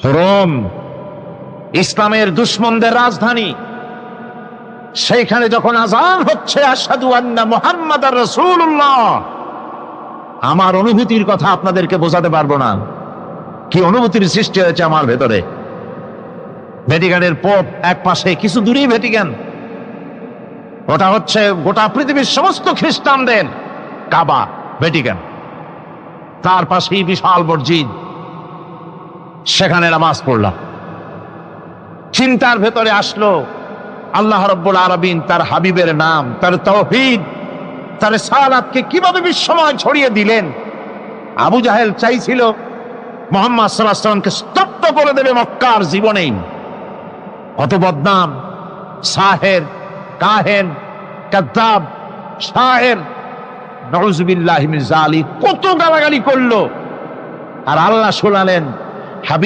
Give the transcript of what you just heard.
Rome ইসলামের দুশমনদের রাজধানী, সেইখানে যখন আযান হচ্ছে আশহাদু আন্না মুহাম্মাদার রাসূলুল্লাহ, আমার অনুভূতির কথা আপনাদেরকে বোঝাতে পারবো না, কি অনুভূতির সৃষ্টি হয়েছে আমার ভেতরে। ভ্যাটিকানের পোপ এক পাশে, কিছু দূরেই ভ্যাটিকান, ওটা হচ্ছে গোটা পৃথিবীর সমস্ত খ্রিস্টানদের কাবা, ভ্যাটিকান। তার পাশেই বিশাল মসজিদ, সেখানে নামাজ পড়লাম। চিন্তার ভেতরে আসলো আল্লাহ রাব্বুল আলামিন তার হাবিবের নাম, তার তাওহীদ, তার রিসালাতকে কিভাবে বিশ্বময় ছড়িয়ে দিলেন। আবু জাহেল চাইছিল মুহাম্মদ সাল্লাল্লাহু আলাইহি ওয়াসাল্লামকে স্তব্ধ করে দেবে মক্কার জীবনেই। কত বদনাম, সাহের, কাহেন, কাযযাব, শায়ের, নাউযুবিল্লাহি মিন যালিক, কত গালাগালি করলো। আর আল্লাহ শোনালেন